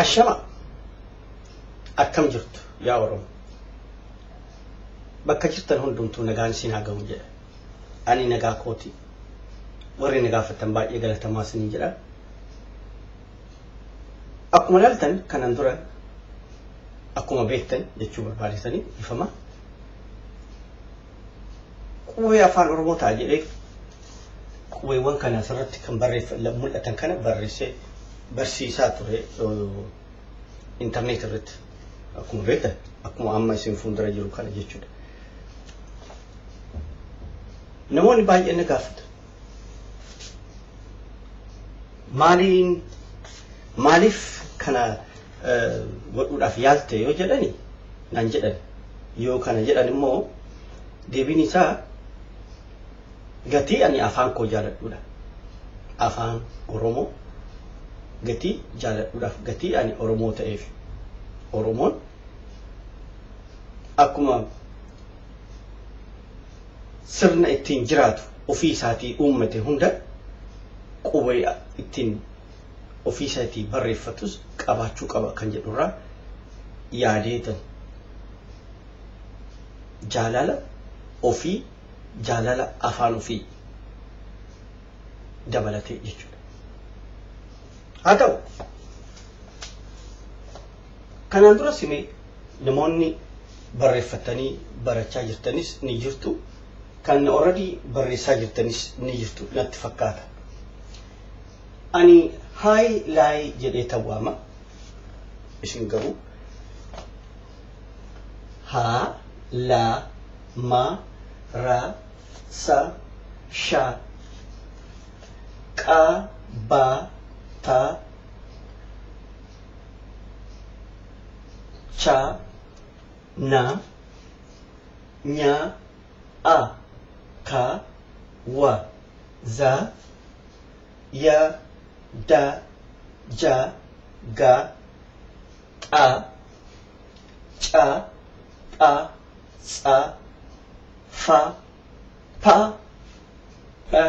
ashama akkam jirtu yaa Oromoo bakka jirtan hundumtuu nagaan isin haa gahu jedha ani nagaa kooti warri nagaafatan baay'ee galatamaa isin jedha akkuma ilaaltan kanan dura akkuma beektan jechuu barbaaditanii ifama qubee afaan Oromoo ta'a jedhee qubeewwan kana asirratti kan mul'atan kana barreessee barsiisaa ture internet irratti akkuma beektan akkuma amma isin fuuldura jiru kana jechuudha. Namoonni baay'een na gaafatu maaliif kana godhuudhaaf yaalte yoo jedhani naan jedhan yoo kana jedhan immoo deebiin isaa gatii ani afaan koo jaaladhuudha afaan Oromoo gatii jaaladhuudhaaf gatii ani Oromoo ta'eef Oromoon akkuma sirna ittiin jiraatu ofii isaatii uummate hunda qubee ittiin ofii isaatii barreeffatus qabaachuu qaba kan jedhurraa yaadeetan jaalala ofii jaalala afaan ofii dabalatee jechuudha. Haa ta'u kanaan dura simee namoonni barreeffatanii barachaa jirtanis ni jirtu kan already barreessaa jirtanis ni jirtu natti fakkaata. Ani haay laay jedhee tawwaama isin garuu haa laa ma ra sa sha qa ba ta cha na nya a ka wa za ya da ja ga a cha pa sa fa pa ba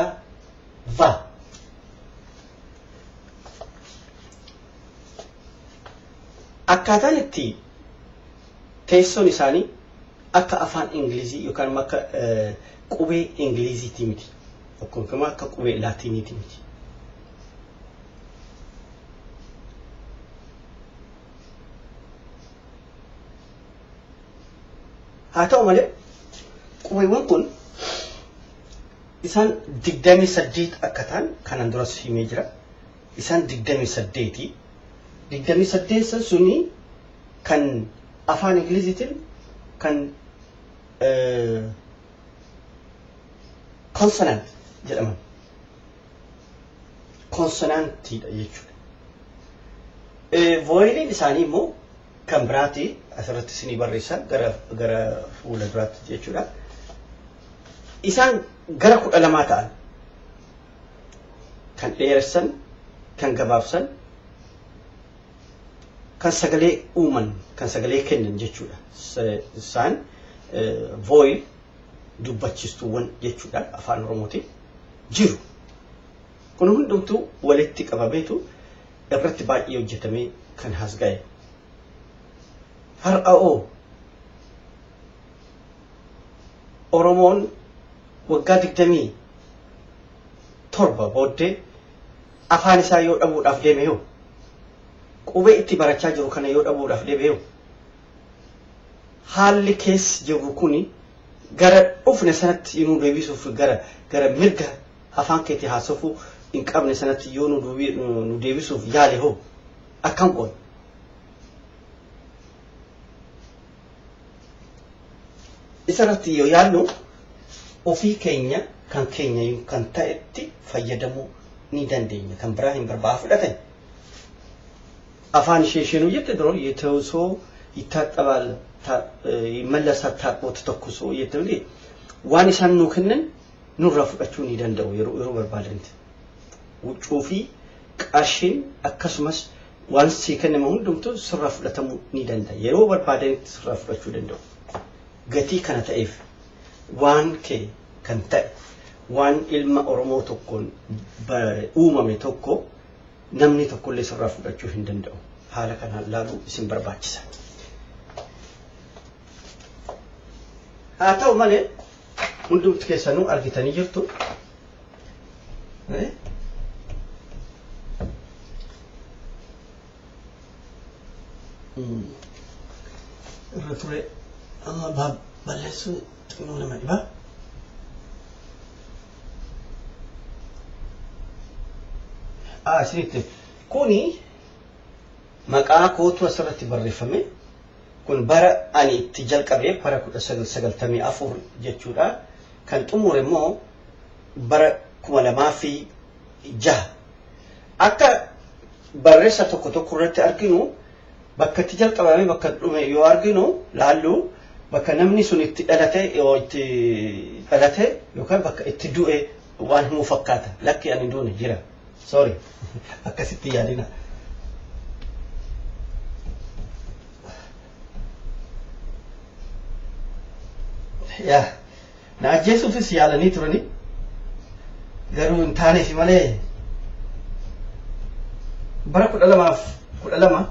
va akkaataan itti teessoon isaanii akka afaan Ingilizii yookaan akka qubee Ingiliziitii miti akkuma akka qubee Laatiiniitii miti. Haa ta'u malee qubeewwan kun isaan 28 akka ta'an kanan duras himee jira. Isaan 28 suni kan afaan Ingiliziitiin kan consonant jedhaman consonantiidha jechuudha. Voyeliin isaanii immoo kan biraati asirratti isinii barreessaa gara fuula duraatti jechuudha. Isaan gara 12 ta'an kan dheeressan kan gabaabsan kan sagalee uuman kan sagalee kennan jechuudha. Isaan voyel dubbachiistuuwwan jechuudha afaan Oromootiin jiru. Kun hundumtuu walitti qabameetu irratti baay'ee hojjetamee kan hasga'e. Har'aoo Oromoon waggaa 27 booddee afaan isaa yoo dhabuudhaaf deeme yoo qubee itti barachaa jiru kana yoo dhabuudhaaf deeme yoo haalli keessa jiru kuni gara dhufne sanatti yoo nu deebisuuf gara mirga afaan keetii haasofuu hin qabne sanatti yoo nu deebisuuf yaale hoo akkam qoon. Isarratti yoo yaallu ofii keenya kan ta'etti fayyadamuu ni dandeenya kan biraa hin barbaadu fudhatan. Afaan isheenuu jette duroo የተውሶ ይታጠባል ይመለሳል ታቆት ተኩሶ የተብሊ waan isaan nu kennan nurraa fudhachuu ni danda'u yeroo barbaadanti. Wuccuu fi qarshiin akkasumas waan sii kennamu hundumtuu sirraa fudhatamuu ni danda'a. Yeroo barbaadanitti sirraa fudhachuu danda'u. Gatii kana ta'eef waan kee kan ta'e waan ilma Oromoo tokkoon uumame tokko namni tokkollee sirraa fudhachuu hin danda'u. haala kanaan laaluu isin barbaachisa. Haa ta'u malee hundumti keessanuu argitanii jirtu. Irra ture amma balleessuu xinnoo nama dhibaa. Isinitti kuni maqaa kootu asirratti barreeffame. Kun bara ani itti jalqabee bara 1994 jechuudha. Kan xumure immoo bara 2006. Akka barreessa tokko tokko irratti arginu bakka itti jalqabame bakka dhume yoo arginu laallu bakka namni sun itti dhalate yookaan bakka itti du'e waan himuu fakkaata. Lakki ani duune jira. Sorry. Akkasitti yaadina. Yaa na ajjeesuufis yaalanii turani garuu hin taaneef malee bara 2012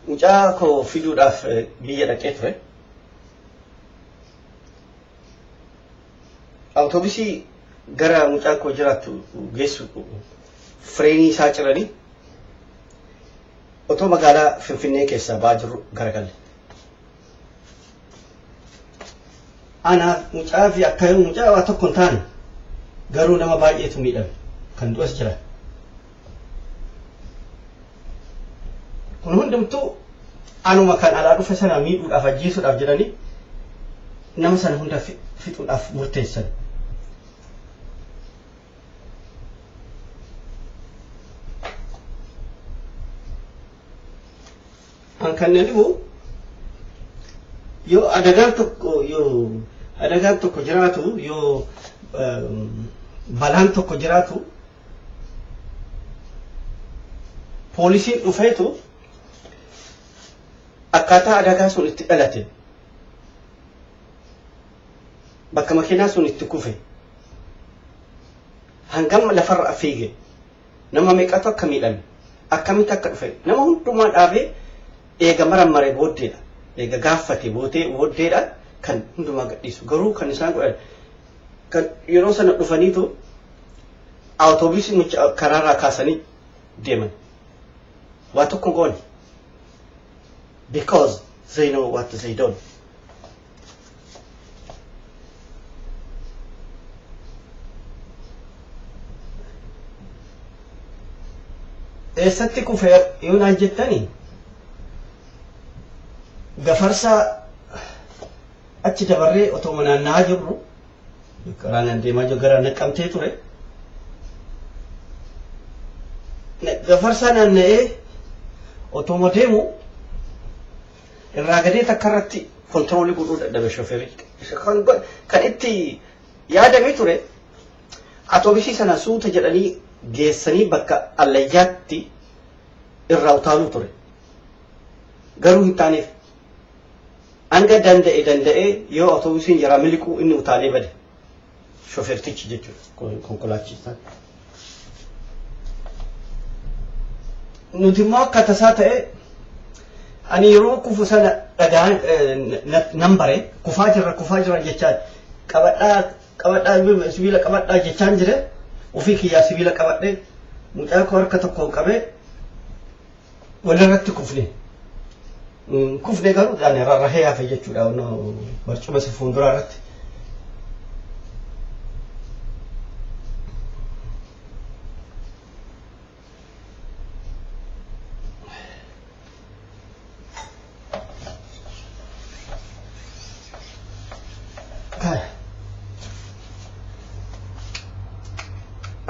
mucaa koo fiduudhaaf biyya dhaqee ture. Awutoobisii gara mucaa koo jiraattu geessu fireenii isaa ciranii otoo magaalaa Finfinnee keessaa ba'aa jiru garagalle. Anaaf mucaa fi akka mucaa waa tokko hin taane garuu nama baay'eetu miidhame kan du'as jira. Kun hundumtuu anuma kan alaa dhufe sana miidhuudhaaf ajjeesuudhaaf jedhanii nama sana hunda fixuudhaaf murteessan. Kanneen dhibu yoo adagaan tokko jiraatu yoo balaan tokko jiraatu poolisiin dhufeetu akkaataa adagaa sun itti dhalate bakka makiinaa sun itti kufe hangam lafarra fiige nama meeqatu akka miidhame akkamitti akka dhufe nama hundumaa dhaabee eega marammaree booddeedha. Eega gaafate booddeedha kan hundumaa gadhiisu. Garuu kan isaan godhan kan yeroo sana dhufaniitu awutoobisii karaarraa kaasanii deeman. Waa tokko goone. Because they know what they don't. Eessatti kufee yoo naan jettanii gafarsa achi dabarree otoo naanna'aa jirru karaan deemaa jiru gara Naqqamtee ture. Gafarsa naanna'ee otoo deemu irraa gadee takka irratti kontiroolii godhuu dadhabe shooferii. Kan itti yaadamee ture awutoobisii sana suuta jedhanii geessanii bakka allayyaatti irraa utaaluu ture. Garuu hin taaneef. Anga danda'e yoo awutoobisiin jara miliquu inni utaalee bade shoofertichi jechuudha konkolaachisaan. Nuti immoo akka tasaa ta'e ani yeroo kufu sana dhagaan nan bare kufaa jira jechaan qabadhaa sibiila qabadhaa jechaan jire ofii kiyyaa sibiila qabadhee mucaa koo harka tokkoon qabee walirratti kufne. Kufne garuu dhaan rarrahee hafe jechuudha barcuma si fuulduraa irratti.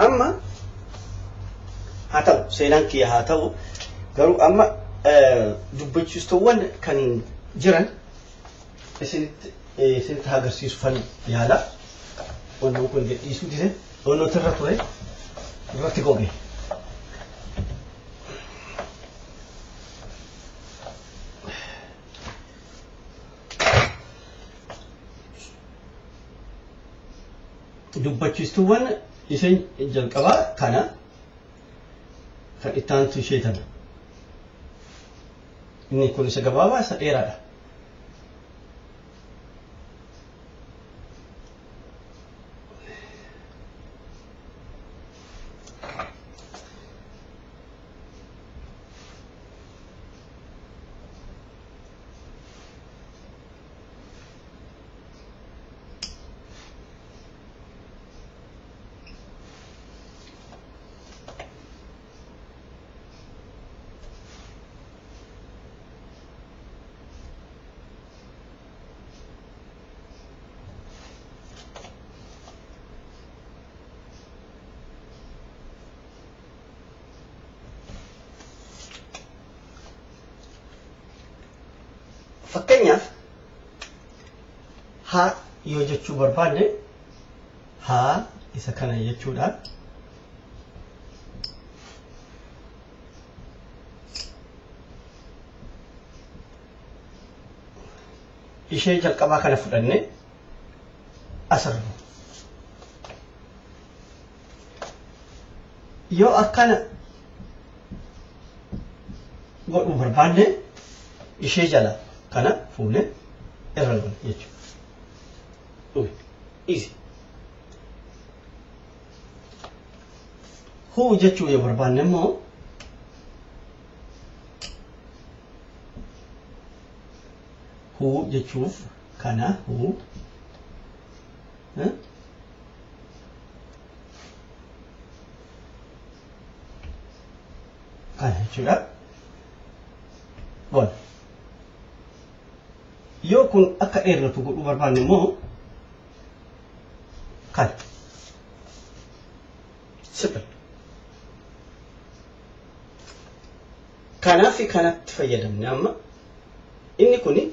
Amma haa ta'u seenaan kiyya haa ta'u garuu amma dubbachiistuuwwan kan jiran isinitti agarsiisuufan yaala. Wannan kun gadhiisuu dide wannoota irra ture irratti goge. dubbachiistuuwwan isheen jalqabaa kana kan ittaantu ishee tana. Inni kun isa gabaabaa isa dheeraadha. Fakkeenyaaf haa yoo jechuu barbaanne haa isa kana jechuudha. Ishee jalqabaa kana fudhanne asirra yoo akkana godhuu barbaanne ishee jala kana fuune irra loon jechuudha. Easy. Huu jechuu yoo barbaanne immoo huu jechuuf kana huu kana jechuudha. Bon. Yoo kun akka dheeratu godhuu barbaanne immoo kana simple. Kanaaf kanatti fayyadamne amma inni kuni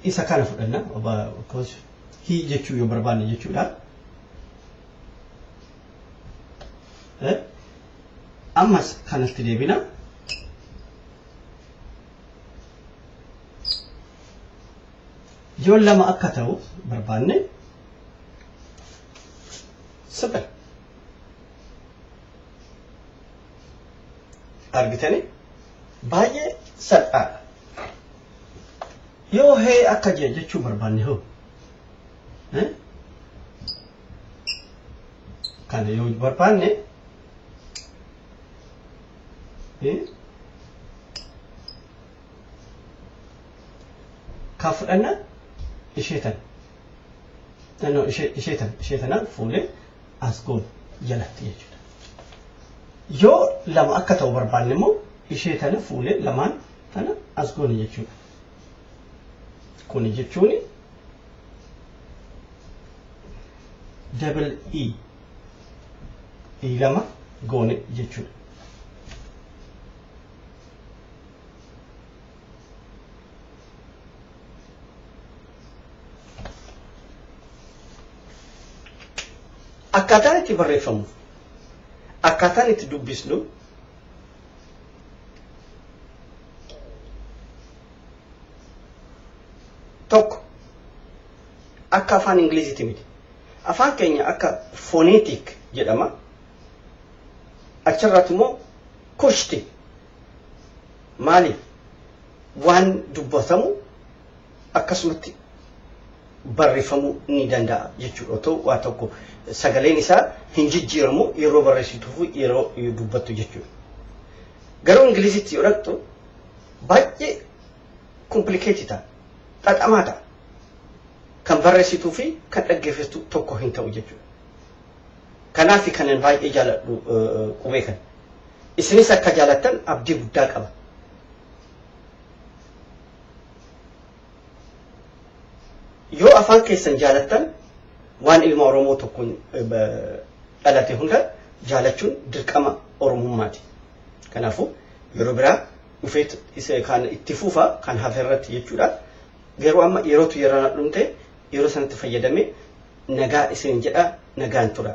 isa kana fudhanna because hii jechuu yoo barbaanne jechuudha. Ammas kanatti deebina. Yoo lama akka ta'u barbaanne simple. Argitanii baay'ee salphaadha. Yoo hee akka jechuu barbaanne hoo kana yoo barbaanne ka fudhanna ishee tana fuulee as goon jalatti jechuudha. Yoo lama akka ta'u barbaanne immoo ishee tana fuulee lamaan tana as goon jechuudha. Kun jechuun double E lama goone jechuudha. Akkaataan itti barreeffamu, akkaataan itti dubbisnu tokko akka afaan Ingiliziitti miti. Afaan keenya akka phonetic jedhama. Achirratti immoo kushti maaliif waan dubbatamu akkasumatti barreeffamuu ni danda'a jechuudha. Otoo waa tokko sagaleen isaa hin jijjiiramu yeroo barreessituuf yeroo dubbattu jechuudha. Garuu Ingiliziitti yoo dhaqxu baay'ee complicated ta'a. Xaxamaa ta'a. Kan barreessituu fi kan dhaggeeffattu tokko hin ta'u jechuudha. Kanaaf kanan baay'ee jaaladhu qubee kana. Isinis akka jaalattan abdii guddaa qaba. Yoo afaan keessan jaalattan waan ilma Oromoo tokkoon dhalate hunda jaalachuun dirqama Oromummaati. Kanaafuu yeroo biraa dhufeet kan itti fufa kan hafe irratti jechuudha. Garuu amma yerootu yeroo dhumte yeroo sanatti fayyadame nagaa isin jedha nagaan tura.